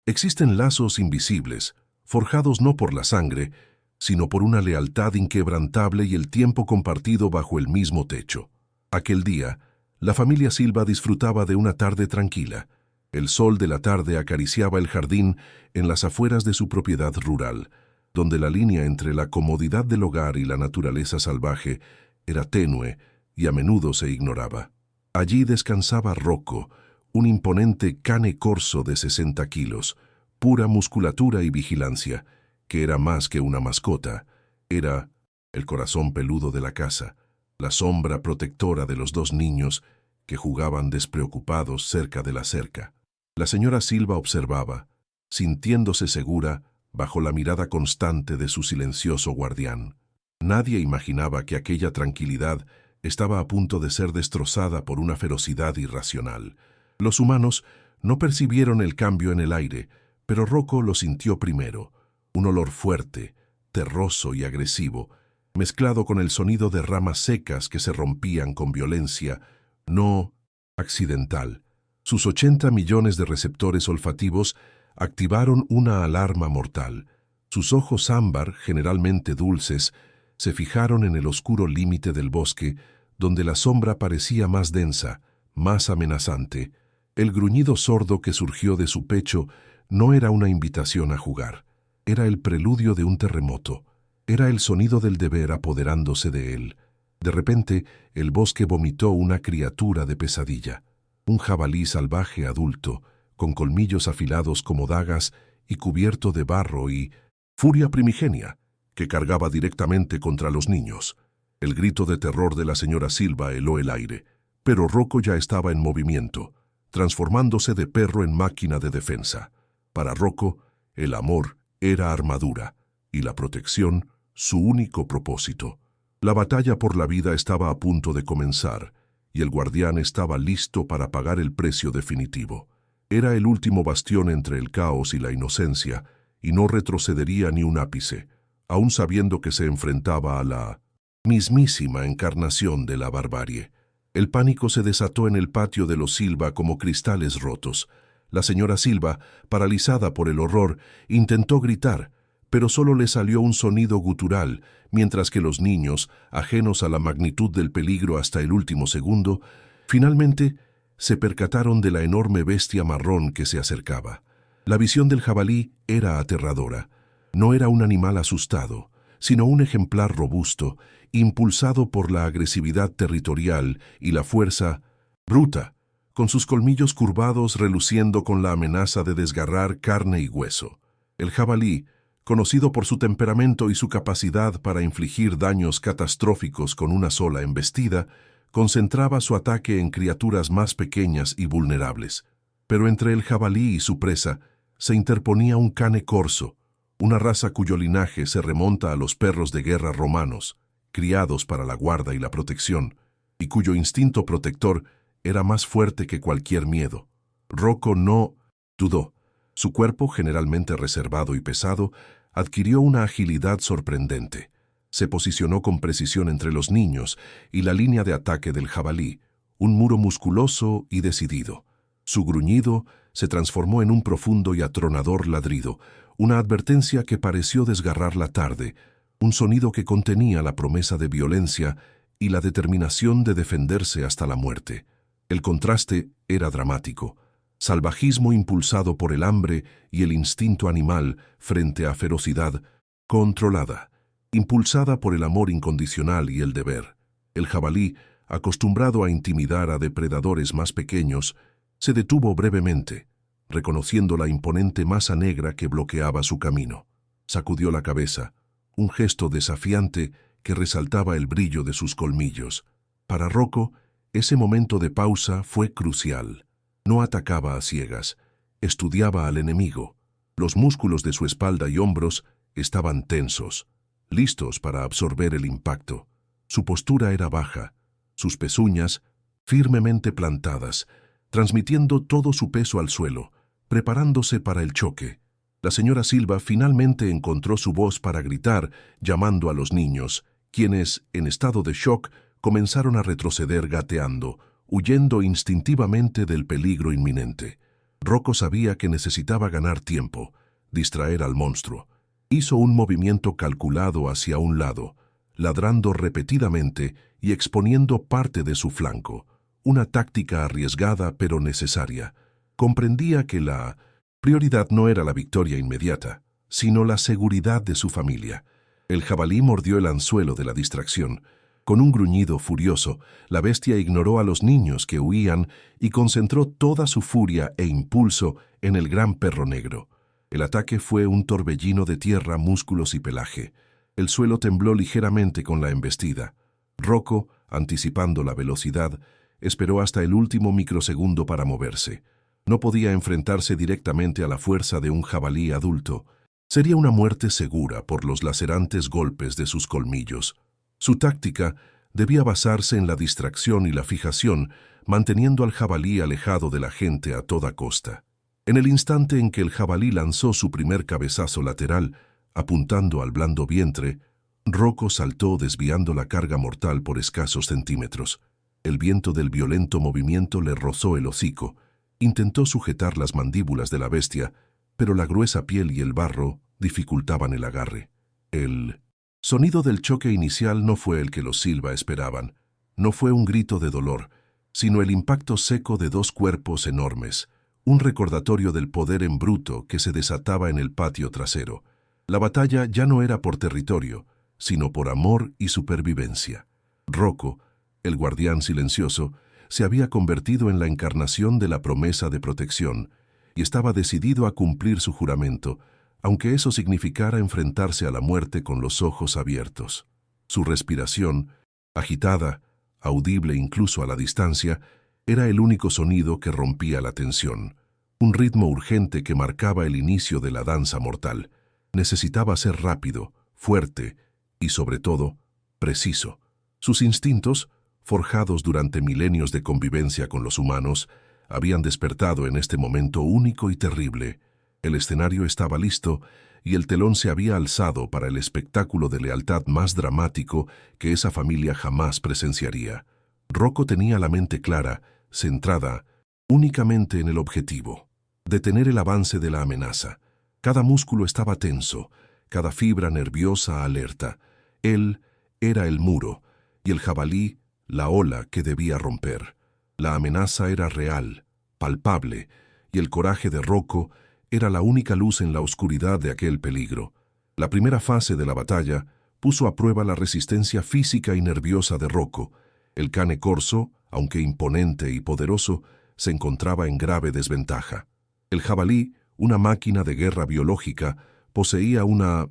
Existen lazos invisibles, forjados no por la sangre, sino por una lealtad inquebrantable y el tiempo compartido bajo el mismo techo. Aquel día, la familia Silva disfrutaba de una tarde tranquila. El sol de la tarde acariciaba el jardín en las afueras de su propiedad rural, donde la línea entre la comodidad del hogar y la naturaleza salvaje era tenue y a menudo se ignoraba. Allí descansaba Rocco, un imponente cane corso de 60 kilos, pura musculatura y vigilancia, que era más que una mascota. Era el corazón peludo de la casa, la sombra protectora de los dos niños que jugaban despreocupados cerca de la cerca. La señora Silva observaba, sintiéndose segura bajo la mirada constante de su silencioso guardián. Nadie imaginaba que aquella tranquilidad estaba a punto de ser destrozada por una ferocidad irracional. Los humanos no percibieron el cambio en el aire, pero Rocco lo sintió primero. Un olor fuerte, terroso y agresivo, mezclado con el sonido de ramas secas que se rompían con violencia, no accidental. Sus 80 millones de receptores olfativos activaron una alarma mortal. Sus ojos ámbar, generalmente dulces, se fijaron en el oscuro límite del bosque, donde la sombra parecía más densa, más amenazante. El gruñido sordo que surgió de su pecho no era una invitación a jugar. Era el preludio de un terremoto. Era el sonido del deber apoderándose de él. De repente, el bosque vomitó una criatura de pesadilla. Un jabalí salvaje adulto, con colmillos afilados como dagas y cubierto de barro y furia primigenia, que cargaba directamente contra los niños. El grito de terror de la señora Silva heló el aire, pero Rocco ya estaba en movimiento, transformándose de perro en máquina de defensa. Para Rocco, el amor era armadura y la protección su único propósito. La batalla por la vida estaba a punto de comenzar y el guardián estaba listo para pagar el precio definitivo. Era el último bastión entre el caos y la inocencia y no retrocedería ni un ápice, aun sabiendo que se enfrentaba a la mismísima encarnación de la barbarie. El pánico se desató en el patio de los Silva como cristales rotos. La señora Silva, paralizada por el horror, intentó gritar, pero solo le salió un sonido gutural, mientras que los niños, ajenos a la magnitud del peligro hasta el último segundo, finalmente se percataron de la enorme bestia marrón que se acercaba. La visión del jabalí era aterradora. No era un animal asustado, sino un ejemplar robusto, impulsado por la agresividad territorial y la fuerza bruta, con sus colmillos curvados reluciendo con la amenaza de desgarrar carne y hueso. El jabalí, conocido por su temperamento y su capacidad para infligir daños catastróficos con una sola embestida, concentraba su ataque en criaturas más pequeñas y vulnerables. Pero entre el jabalí y su presa se interponía un cane corso, una raza cuyo linaje se remonta a los perros de guerra romanos, criados para la guarda y la protección, y cuyo instinto protector era más fuerte que cualquier miedo. Rocco no dudó. Su cuerpo, generalmente reservado y pesado, adquirió una agilidad sorprendente. Se posicionó con precisión entre los niños y la línea de ataque del jabalí, un muro musculoso y decidido. Su gruñido se transformó en un profundo y atronador ladrido, una advertencia que pareció desgarrar la tarde, un sonido que contenía la promesa de violencia y la determinación de defenderse hasta la muerte. El contraste era dramático. Salvajismo impulsado por el hambre y el instinto animal frente a ferocidad controlada, impulsada por el amor incondicional y el deber. El jabalí, acostumbrado a intimidar a depredadores más pequeños, se detuvo brevemente, reconociendo la imponente masa negra que bloqueaba su camino. Sacudió la cabeza, un gesto desafiante que resaltaba el brillo de sus colmillos. Para Rocco, ese momento de pausa fue crucial. No atacaba a ciegas, estudiaba al enemigo. Los músculos de su espalda y hombros estaban tensos, listos para absorber el impacto. Su postura era baja, sus pezuñas firmemente plantadas, transmitiendo todo su peso al suelo, preparándose para el choque. La señora Silva finalmente encontró su voz para gritar, llamando a los niños, quienes, en estado de shock, comenzaron a retroceder gateando, huyendo instintivamente del peligro inminente. Rocco sabía que necesitaba ganar tiempo, distraer al monstruo. Hizo un movimiento calculado hacia un lado, ladrando repetidamente y exponiendo parte de su flanco. Una táctica arriesgada pero necesaria. Comprendía que la prioridad no era la victoria inmediata, sino la seguridad de su familia. El jabalí mordió el anzuelo de la distracción. Con un gruñido furioso, la bestia ignoró a los niños que huían y concentró toda su furia e impulso en el gran perro negro. El ataque fue un torbellino de tierra, músculos y pelaje. El suelo tembló ligeramente con la embestida. Rocco, anticipando la velocidad, esperó hasta el último microsegundo para moverse. No podía enfrentarse directamente a la fuerza de un jabalí adulto. Sería una muerte segura por los lacerantes golpes de sus colmillos. Su táctica debía basarse en la distracción y la fijación, manteniendo al jabalí alejado de la gente a toda costa. En el instante en que el jabalí lanzó su primer cabezazo lateral, apuntando al blando vientre, Rocco saltó desviando la carga mortal por escasos centímetros. El viento del violento movimiento le rozó el hocico. Intentó sujetar las mandíbulas de la bestia, pero la gruesa piel y el barro dificultaban el agarre. El sonido del choque inicial no fue el que los Silva esperaban. No fue un grito de dolor, sino el impacto seco de dos cuerpos enormes, un recordatorio del poder en bruto que se desataba en el patio trasero. La batalla ya no era por territorio, sino por amor y supervivencia. Rocco, el guardián silencioso, se había convertido en la encarnación de la promesa de protección y estaba decidido a cumplir su juramento, aunque eso significara enfrentarse a la muerte con los ojos abiertos. Su respiración, agitada, audible incluso a la distancia, era el único sonido que rompía la tensión. Un ritmo urgente que marcaba el inicio de la danza mortal. Necesitaba ser rápido, fuerte y, sobre todo, preciso. Sus instintos, forjados durante milenios de convivencia con los humanos, habían despertado en este momento único y terrible. El escenario estaba listo y el telón se había alzado para el espectáculo de lealtad más dramático que esa familia jamás presenciaría. Rocco tenía la mente clara, centrada únicamente en el objetivo: detener el avance de la amenaza. Cada músculo estaba tenso, cada fibra nerviosa alerta. Él era el muro y el jabalí la ola que debía romper. La amenaza era real, palpable, y el coraje de Rocco era la única luz en la oscuridad de aquel peligro. La primera fase de la batalla puso a prueba la resistencia física y nerviosa de Rocco. El cane corso, aunque imponente y poderoso, se encontraba en grave desventaja. El jabalí, una máquina de guerra biológica, poseía una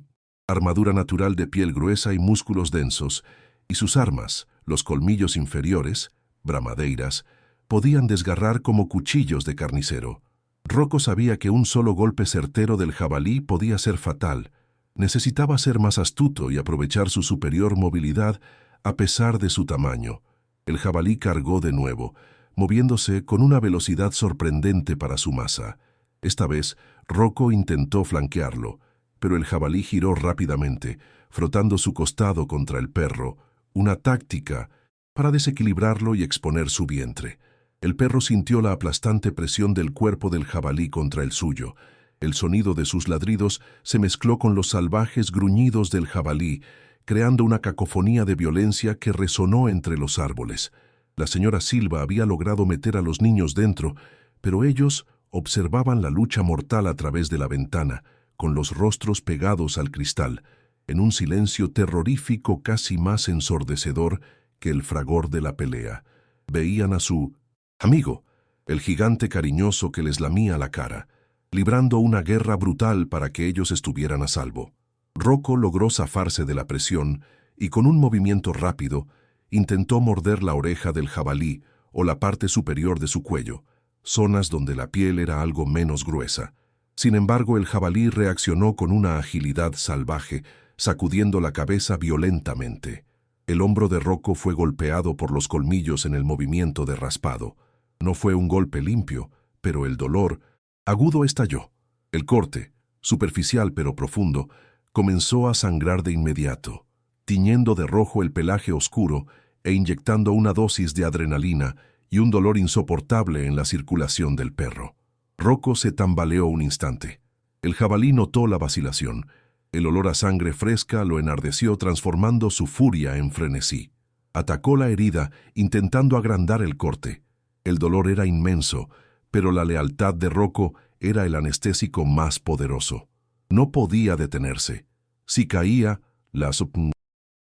armadura natural de piel gruesa y músculos densos, y sus armas, los colmillos inferiores, bramadeiras, podían desgarrar como cuchillos de carnicero. Rocco sabía que un solo golpe certero del jabalí podía ser fatal. Necesitaba ser más astuto y aprovechar su superior movilidad a pesar de su tamaño. El jabalí cargó de nuevo, moviéndose con una velocidad sorprendente para su masa. Esta vez, Rocco intentó flanquearlo, pero el jabalí giró rápidamente, frotando su costado contra el perro, una táctica para desequilibrarlo y exponer su vientre. El perro sintió la aplastante presión del cuerpo del jabalí contra el suyo. El sonido de sus ladridos se mezcló con los salvajes gruñidos del jabalí, creando una cacofonía de violencia que resonó entre los árboles. La señora Silva había logrado meter a los niños dentro, pero ellos observaban la lucha mortal a través de la ventana, con los rostros pegados al cristal, en un silencio terrorífico casi más ensordecedor que el fragor de la pelea. Veían a su amigo, el gigante cariñoso que les lamía la cara, librando una guerra brutal para que ellos estuvieran a salvo. Rocco logró zafarse de la presión y con un movimiento rápido intentó morder la oreja del jabalí o la parte superior de su cuello, zonas donde la piel era algo menos gruesa. Sin embargo, el jabalí reaccionó con una agilidad salvaje, sacudiendo la cabeza violentamente. El hombro de Rocco fue golpeado por los colmillos en el movimiento de raspado. No fue un golpe limpio, pero el dolor agudo estalló. El corte, superficial pero profundo, comenzó a sangrar de inmediato, tiñendo de rojo el pelaje oscuro e inyectando una dosis de adrenalina y un dolor insoportable en la circulación del perro. Rocco se tambaleó un instante. El jabalí notó la vacilación. El olor a sangre fresca lo enardeció, transformando su furia en frenesí. Atacó la herida, intentando agrandar el corte. El dolor era inmenso, pero la lealtad de Rocco era el anestésico más poderoso. No podía detenerse. Si caía, la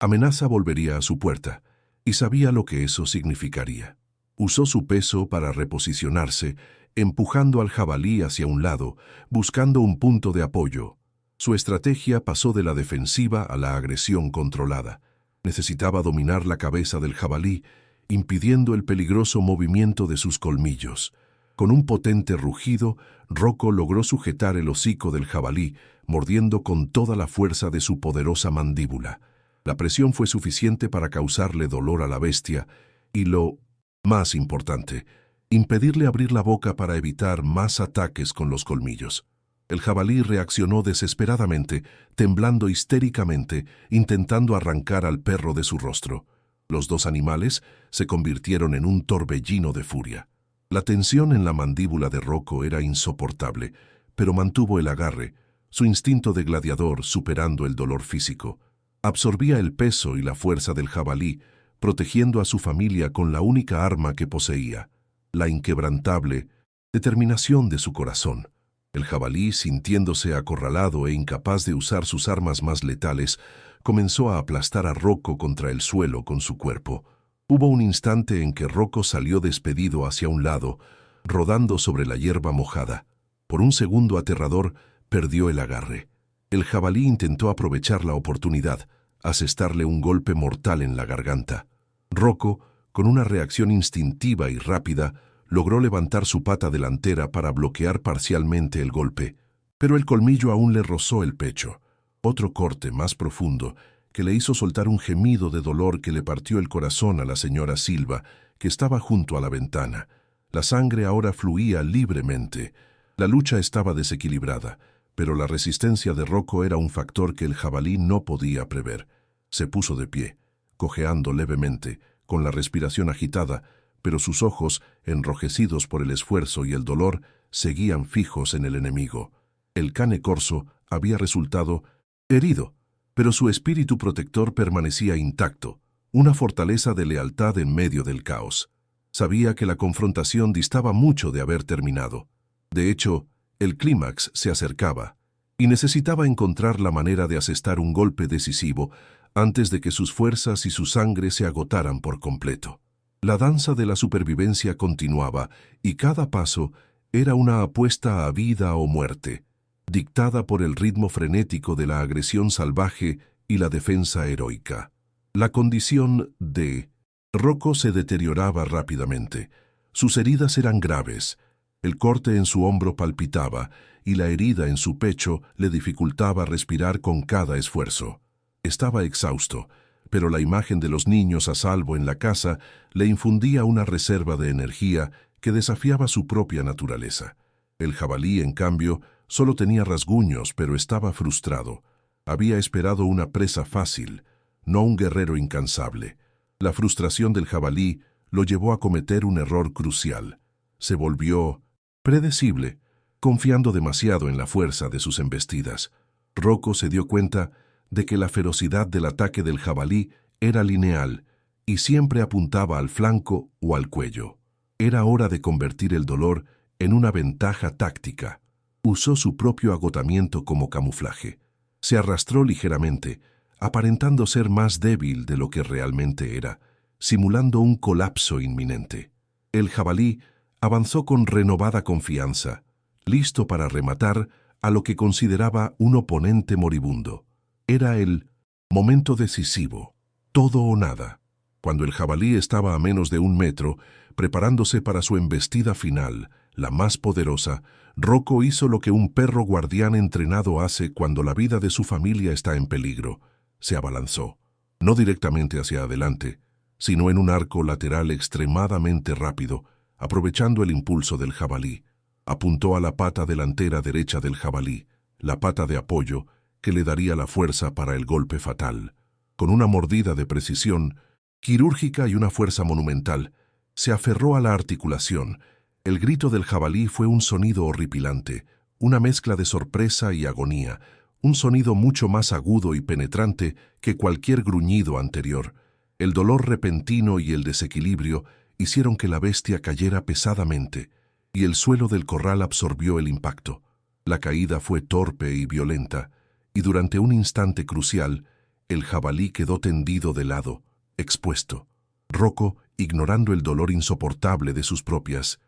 amenaza volvería a su puerta, y sabía lo que eso significaría. Usó su peso para reposicionarse, empujando al jabalí hacia un lado, buscando un punto de apoyo. Su estrategia pasó de la defensiva a la agresión controlada. Necesitaba dominar la cabeza del jabalí, impidiendo el peligroso movimiento de sus colmillos. Con un potente rugido, Rocco logró sujetar el hocico del jabalí, mordiendo con toda la fuerza de su poderosa mandíbula. La presión fue suficiente para causarle dolor a la bestia y lo más importante, impedirle abrir la boca para evitar más ataques con los colmillos. El jabalí reaccionó desesperadamente, temblando histéricamente, intentando arrancar al perro de su rostro. Los dos animales se convirtieron en un torbellino de furia. La tensión en la mandíbula de Rocco era insoportable, pero mantuvo el agarre, su instinto de gladiador superando el dolor físico. Absorbía el peso y la fuerza del jabalí, protegiendo a su familia con la única arma que poseía, la inquebrantable determinación de su corazón. El jabalí, sintiéndose acorralado e incapaz de usar sus armas más letales, comenzó a aplastar a Rocco contra el suelo con su cuerpo. Hubo un instante en que Rocco salió despedido hacia un lado, rodando sobre la hierba mojada. Por un segundo aterrador, perdió el agarre. El jabalí intentó aprovechar la oportunidad, asestarle un golpe mortal en la garganta. Rocco, con una reacción instintiva y rápida, logró levantar su pata delantera para bloquear parcialmente el golpe, pero el colmillo aún le rozó el pecho. Otro corte más profundo que le hizo soltar un gemido de dolor que le partió el corazón a la señora Silva, que estaba junto a la ventana. La sangre ahora fluía libremente. La lucha estaba desequilibrada, pero la resistencia de Rocco era un factor que el jabalí no podía prever. Se puso de pie, cojeando levemente, con la respiración agitada, pero sus ojos, enrojecidos por el esfuerzo y el dolor, seguían fijos en el enemigo. El cane corso había resultado herido, pero su espíritu protector permanecía intacto, una fortaleza de lealtad en medio del caos. Sabía que la confrontación distaba mucho de haber terminado. De hecho, el clímax se acercaba, y necesitaba encontrar la manera de asestar un golpe decisivo antes de que sus fuerzas y su sangre se agotaran por completo. La danza de la supervivencia continuaba, y cada paso era una apuesta a vida o muerte, dictada por el ritmo frenético de la agresión salvaje y la defensa heroica. La condición de Rocco se deterioraba rápidamente. Sus heridas eran graves. El corte en su hombro palpitaba, y la herida en su pecho le dificultaba respirar con cada esfuerzo. Estaba exhausto, pero la imagen de los niños a salvo en la casa le infundía una reserva de energía que desafiaba su propia naturaleza. El jabalí, en cambio, solo tenía rasguños, pero estaba frustrado. Había esperado una presa fácil, no un guerrero incansable. La frustración del jabalí lo llevó a cometer un error crucial. Se volvió predecible, confiando demasiado en la fuerza de sus embestidas. Rocco se dio cuenta de que la ferocidad del ataque del jabalí era lineal y siempre apuntaba al flanco o al cuello. Era hora de convertir el dolor en una ventaja táctica. Usó su propio agotamiento como camuflaje. Se arrastró ligeramente, aparentando ser más débil de lo que realmente era, simulando un colapso inminente. El jabalí avanzó con renovada confianza, listo para rematar a lo que consideraba un oponente moribundo. Era el momento decisivo, todo o nada. Cuando el jabalí estaba a menos de 1 metro, preparándose para su embestida final, la más poderosa, Rocco hizo lo que un perro guardián entrenado hace cuando la vida de su familia está en peligro. Se abalanzó, no directamente hacia adelante, sino en un arco lateral extremadamente rápido, aprovechando el impulso del jabalí. Apuntó a la pata delantera derecha del jabalí, la pata de apoyo, que le daría la fuerza para el golpe fatal. Con una mordida de precisión, quirúrgica y una fuerza monumental, se aferró a la articulación, El grito del jabalí fue un sonido horripilante, una mezcla de sorpresa y agonía, un sonido mucho más agudo y penetrante que cualquier gruñido anterior. El dolor repentino y el desequilibrio hicieron que la bestia cayera pesadamente, y el suelo del corral absorbió el impacto. La caída fue torpe y violenta, y durante un instante crucial, el jabalí quedó tendido de lado, expuesto. Rocco, ignorando el dolor insoportable de sus propias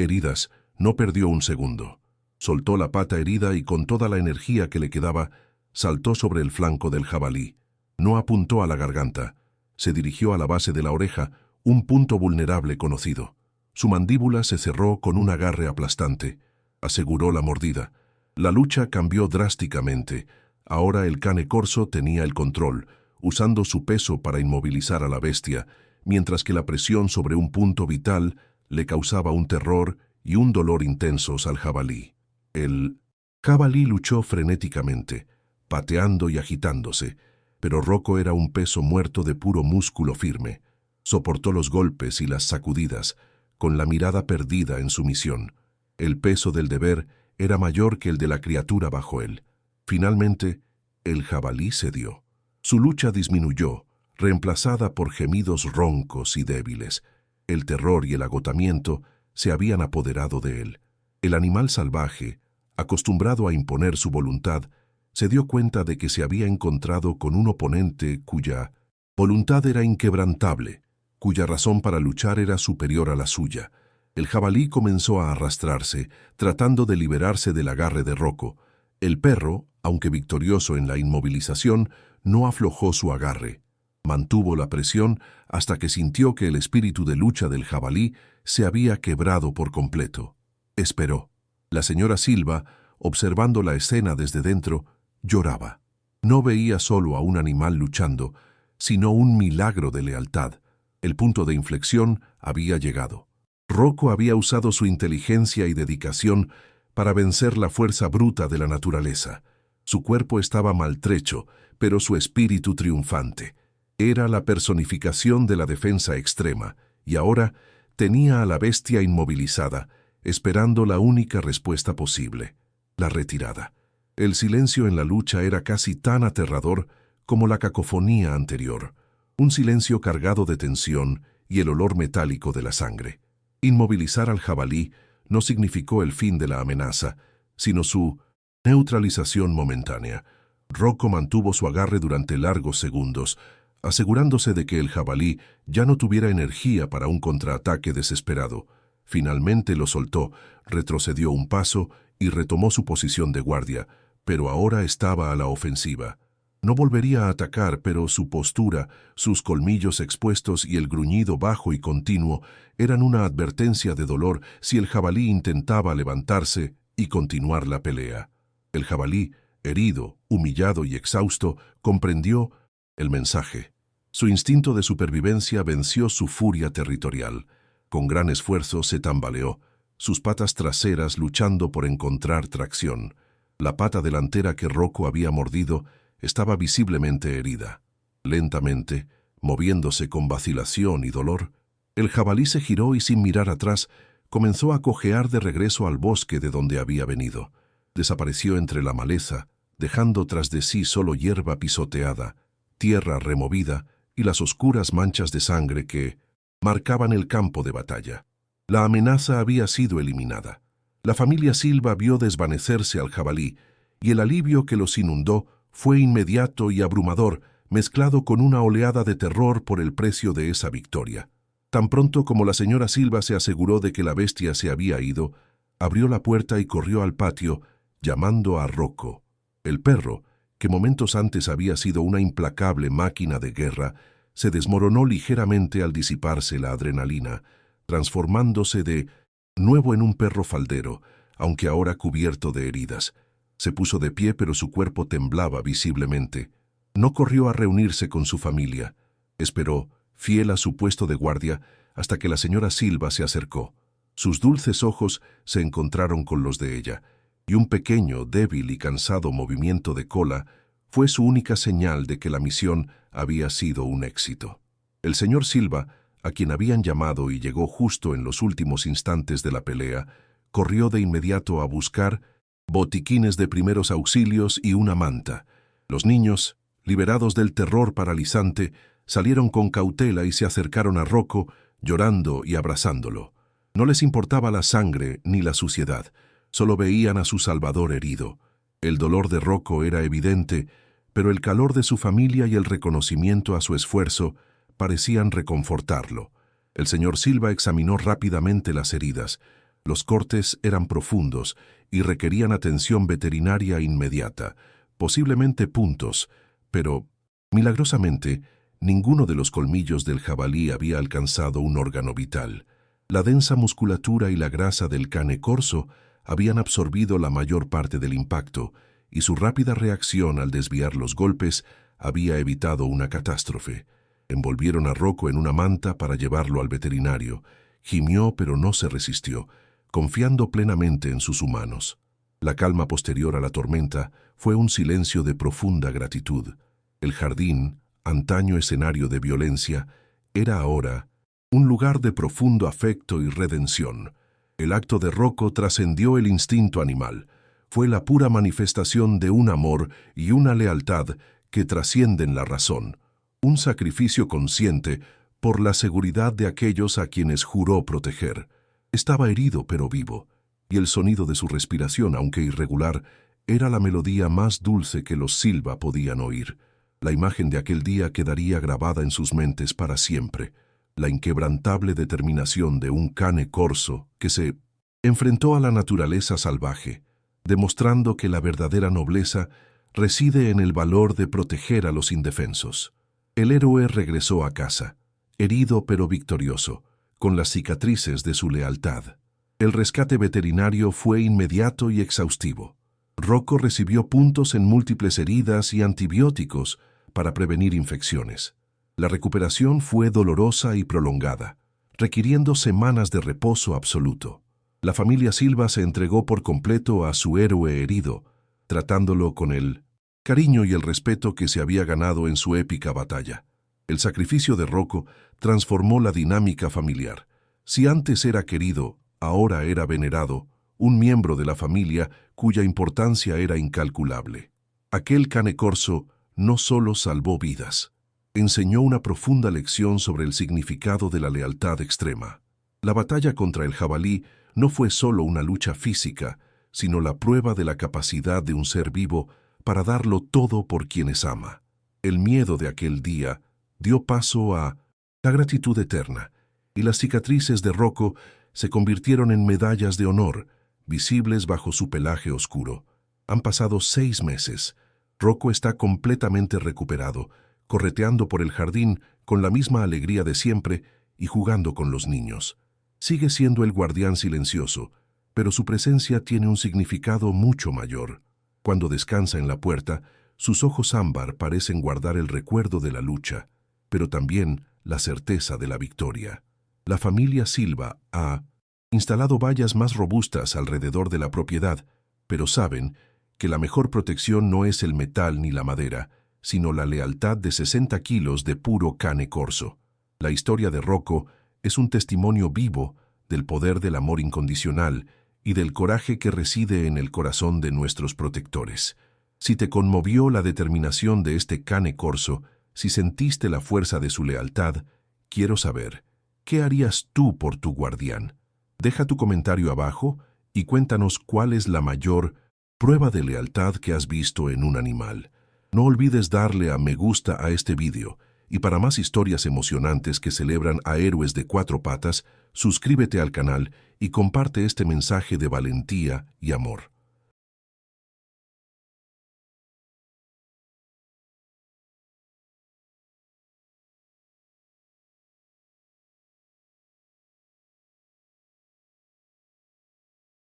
heridas, no perdió un segundo. Soltó la pata herida y con toda la energía que le quedaba, saltó sobre el flanco del jabalí. No apuntó a la garganta, se dirigió a la base de la oreja, un punto vulnerable conocido. Su mandíbula se cerró con un agarre aplastante. Aseguró la mordida. La lucha cambió drásticamente. Ahora el cane corso tenía el control, usando su peso para inmovilizar a la bestia, mientras que la presión sobre un punto vital le causaba un terror y un dolor intensos al jabalí. El jabalí luchó frenéticamente, pateando y agitándose, pero Rocco era un peso muerto de puro músculo firme. Soportó los golpes y las sacudidas, con la mirada perdida en su misión. El peso del deber era mayor que el de la criatura bajo él. Finalmente, el jabalí cedió. Su lucha disminuyó, reemplazada por gemidos roncos y débiles. El terror y el agotamiento se habían apoderado de él. El animal salvaje, acostumbrado a imponer su voluntad, se dio cuenta de que se había encontrado con un oponente cuya voluntad era inquebrantable, cuya razón para luchar era superior a la suya. El jabalí comenzó a arrastrarse, tratando de liberarse del agarre de Rocco. El perro, aunque victorioso en la inmovilización, no aflojó su agarre. Mantuvo la presión hasta que sintió que el espíritu de lucha del jabalí se había quebrado por completo. Esperó. La señora Silva, observando la escena desde dentro, lloraba. No veía solo a un animal luchando, sino un milagro de lealtad. El punto de inflexión había llegado. Rocco había usado su inteligencia y dedicación para vencer la fuerza bruta de la naturaleza. Su cuerpo estaba maltrecho, pero su espíritu triunfante. Era la personificación de la defensa extrema, y ahora tenía a la bestia inmovilizada, esperando la única respuesta posible, la retirada. El silencio en la lucha era casi tan aterrador como la cacofonía anterior, un silencio cargado de tensión y el olor metálico de la sangre. Inmovilizar al jabalí no significó el fin de la amenaza, sino su neutralización momentánea. Rocco mantuvo su agarre durante largos segundos, asegurándose de que el jabalí ya no tuviera energía para un contraataque desesperado. Finalmente lo soltó, retrocedió un paso y retomó su posición de guardia, pero ahora estaba a la ofensiva. No volvería a atacar, pero su postura, sus colmillos expuestos y el gruñido bajo y continuo eran una advertencia de dolor si el jabalí intentaba levantarse y continuar la pelea. El jabalí, herido, humillado y exhausto, comprendió el mensaje. Su instinto de supervivencia venció su furia territorial. Con gran esfuerzo se tambaleó, sus patas traseras luchando por encontrar tracción. La pata delantera que Rocco había mordido estaba visiblemente herida. Lentamente, moviéndose con vacilación y dolor, el jabalí se giró y sin mirar atrás comenzó a cojear de regreso al bosque de donde había venido. Desapareció entre la maleza, dejando tras de sí solo hierba pisoteada, tierra removida y las oscuras manchas de sangre que marcaban el campo de batalla. La amenaza había sido eliminada. La familia Silva vio desvanecerse al jabalí, y el alivio que los inundó fue inmediato y abrumador, mezclado con una oleada de terror por el precio de esa victoria. Tan pronto como la señora Silva se aseguró de que la bestia se había ido, abrió la puerta y corrió al patio, llamando a Rocco. El perro, que momentos antes había sido una implacable máquina de guerra, se desmoronó ligeramente al disiparse la adrenalina, transformándose de nuevo en un perro faldero, aunque ahora cubierto de heridas. Se puso de pie, pero su cuerpo temblaba visiblemente. No corrió a reunirse con su familia. Esperó, fiel a su puesto de guardia, hasta que la señora Silva se acercó. Sus dulces ojos se encontraron con los de ella, y un pequeño, débil y cansado movimiento de cola fue su única señal de que la misión había sido un éxito. El señor Silva, a quien habían llamado y llegó justo en los últimos instantes de la pelea, corrió de inmediato a buscar botiquines de primeros auxilios y una manta. Los niños, liberados del terror paralizante, salieron con cautela y se acercaron a Rocco, llorando y abrazándolo. No les importaba la sangre ni la suciedad, solo veían a su salvador herido. El dolor de Rocco era evidente, pero el calor de su familia y el reconocimiento a su esfuerzo parecían reconfortarlo. El señor Silva examinó rápidamente las heridas. Los cortes eran profundos y requerían atención veterinaria inmediata, posiblemente puntos, pero, milagrosamente, ninguno de los colmillos del jabalí había alcanzado un órgano vital. La densa musculatura y la grasa del cane corso habían absorbido la mayor parte del impacto, y su rápida reacción al desviar los golpes había evitado una catástrofe. Envolvieron a Rocco en una manta para llevarlo al veterinario. Gimió, pero no se resistió, confiando plenamente en sus humanos. La calma posterior a la tormenta fue un silencio de profunda gratitud. El jardín, antaño escenario de violencia, era ahora un lugar de profundo afecto y redención. El acto de Rocco trascendió el instinto animal. Fue la pura manifestación de un amor y una lealtad que trascienden la razón. Un sacrificio consciente por la seguridad de aquellos a quienes juró proteger. Estaba herido pero vivo, y el sonido de su respiración, aunque irregular, era la melodía más dulce que los Silva podían oír. La imagen de aquel día quedaría grabada en sus mentes para siempre. La inquebrantable determinación de un cane corso que se enfrentó a la naturaleza salvaje, demostrando que la verdadera nobleza reside en el valor de proteger a los indefensos. El héroe regresó a casa, herido pero victorioso, con las cicatrices de su lealtad. El rescate veterinario fue inmediato y exhaustivo. Rocco recibió puntos en múltiples heridas y antibióticos para prevenir infecciones. La recuperación fue dolorosa y prolongada, requiriendo semanas de reposo absoluto. La familia Silva se entregó por completo a su héroe herido, tratándolo con el cariño y el respeto que se había ganado en su épica batalla. El sacrificio de Rocco transformó la dinámica familiar. Si antes era querido, ahora era venerado, un miembro de la familia cuya importancia era incalculable. Aquel cane corso no solo salvó vidas, enseñó una profunda lección sobre el significado de la lealtad extrema. La batalla contra el jabalí no fue solo una lucha física, sino la prueba de la capacidad de un ser vivo para darlo todo por quienes ama. El miedo de aquel día dio paso a la gratitud eterna, y las cicatrices de Rocco se convirtieron en medallas de honor, visibles bajo su pelaje oscuro. Han pasado 6 meses. Rocco está completamente recuperado, correteando por el jardín con la misma alegría de siempre y jugando con los niños. Sigue siendo el guardián silencioso, pero su presencia tiene un significado mucho mayor. Cuando descansa en la puerta, sus ojos ámbar parecen guardar el recuerdo de la lucha, pero también la certeza de la victoria. La familia Silva ha instalado vallas más robustas alrededor de la propiedad, pero saben que la mejor protección no es el metal ni la madera, sino la lealtad de 60 kilos de puro cane corso. La historia de Rocco es un testimonio vivo del poder del amor incondicional y del coraje que reside en el corazón de nuestros protectores. Si te conmovió la determinación de este cane corso, si sentiste la fuerza de su lealtad, quiero saber, ¿qué harías tú por tu guardián? Deja tu comentario abajo y cuéntanos cuál es la mayor prueba de lealtad que has visto en un animal. No olvides darle a me gusta a este vídeo, y para más historias emocionantes que celebran a héroes de 4 patas, suscríbete al canal y comparte este mensaje de valentía y amor.